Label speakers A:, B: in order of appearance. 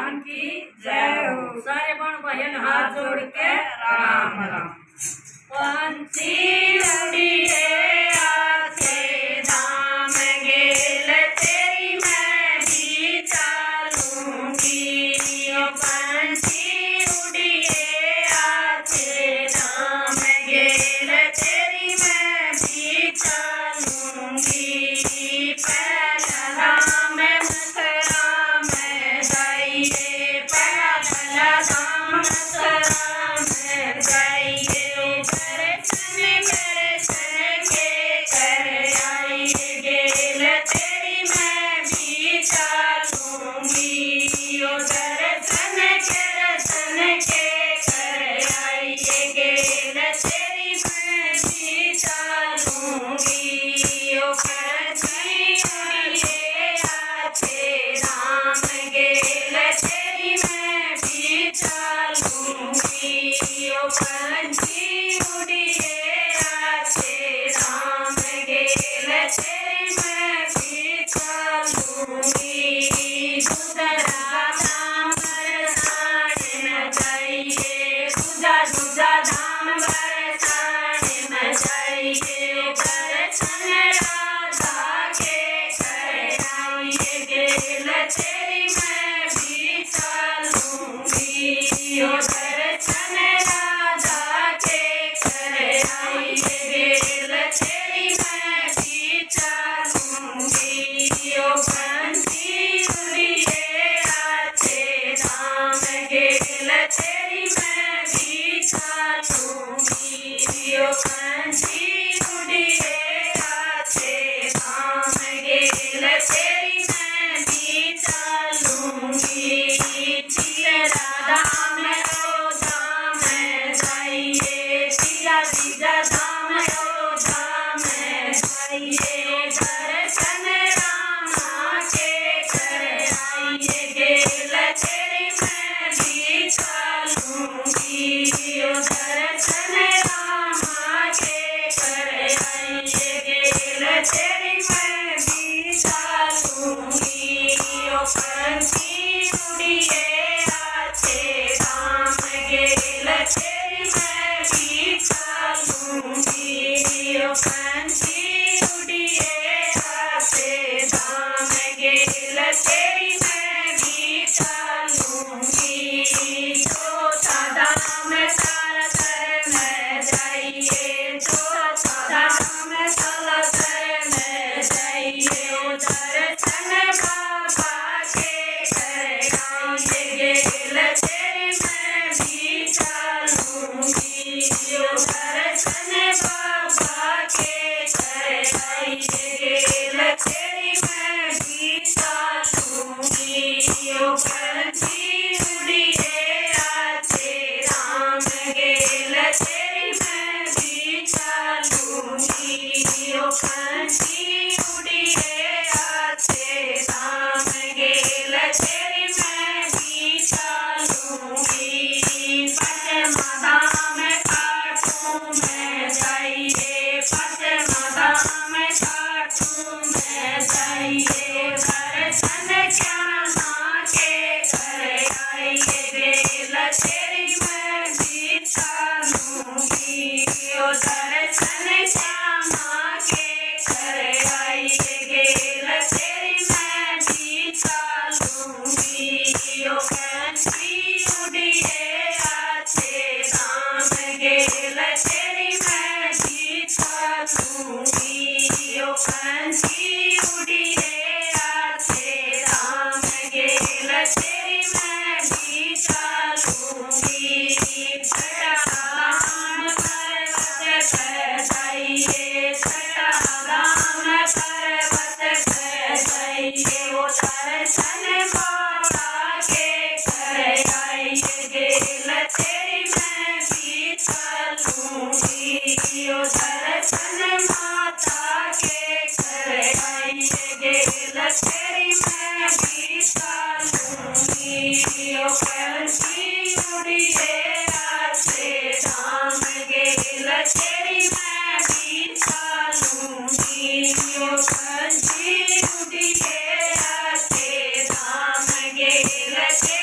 A: भगवान की जय हो। सारे बहन बहन हाथ जोड़ के राम राम। पंछी उड़िए आछे धाम गेल तेरी मैं भी चलूंगी। ओ पंछी उड़िए आछे धाम गेल तेरी मैं भी चलूंगी। पहला धाम मथुरा में जाइए, पहला पहला धाम मथुरा में जाइए। दर्शन दर्शन के कर आइए, गेल तेरी मैं भी चलूंगी। ओ दर्शन के कर आइए, गेल तेरी मैं भी चलूंगी। ओ पंछी उड़िए आछे धाम गेल तेरी मैं भी चलूंगी। ओ पंछी उड़िए आछे धाम गेल तेरी मैं भी चलूंगी। दूसरा धाम बरसाने में जाइए, दूसरा धाम बरसाने में जाइए। दर्शन राधा के कर आइए, गेल तेरी मैं भी चलूंगी। ओ दर्शन राधा के कर आइए, गेल तेरी मैं भी चलूंगी। ओ पंछी उड़िए आछे धाम गेल तेरी मैं भी चलूंगी। ओ पंछी उड़िए आछे धाम गेल तेरी मैं भी चलूंगी। तीसरा धाम अयोध्या में जाइए, तीसरा धाम अयोध्या में जाइए। दर्शन रामा के कर आइए, गेल तेरी मैं भी चलूंगी। ओ दर्शन रामा के कर आइए, गेल तेरी मैं भी चलूंगी। ओ पंछी उड़िए आछे धाम गेल तेरी मैं भी चलूंगी। ओ पंछी उड़िए आछे धाम गेल तेरी मैं भी चलूंगी। चौथा धाम सालासर में जाइए, चौथा धाम सालासर में जाइए। ओ दर्शन बाबा के कर आइए, गेल तेरी मैं भी चलूंगी। ओ दर्शन बाबा के कर आइए, गेल तेरी मैं भी चलूंगी। ओ पंछी उड़िए आछे धाम गेल तेरी मैं भी चलूंगी। ओ पंछी उड़िए आछे धाम गेल तेरी मैं भी चलूंगी। पचमा धाम खाटू में जाइए, पचमा धाम खाटू में जाइए। दर्शन श्यामा के कर आइए, गेल तेरी मैं भी चलूंगी। ओ दर्शन श्यामा के कर आइए, गेल तेरी मैं भी चलूंगी। ओ पंछी उड़िए आछे धाम गेल तेरी मैं भी चलूंगी। ओ पंछी उड़िए आछे धाम गेल तेरी मैं भी चलूंगी। छठा धाम पर्वत पर जाइए, छठा धाम पर्वत पर जाइए। ओ दर्शन माता के कर आइए, गेल तेरी मैं भी चलूंगी। ओ दर्शन माता के कर आइए, गेल तेरी मैं भी चलूंगी। ओ पंछी उड़िए आछे धाम गेल तेरी मैं भी चलूंगी। ओ पंछी उड़िए आछे धाम गेल तेरी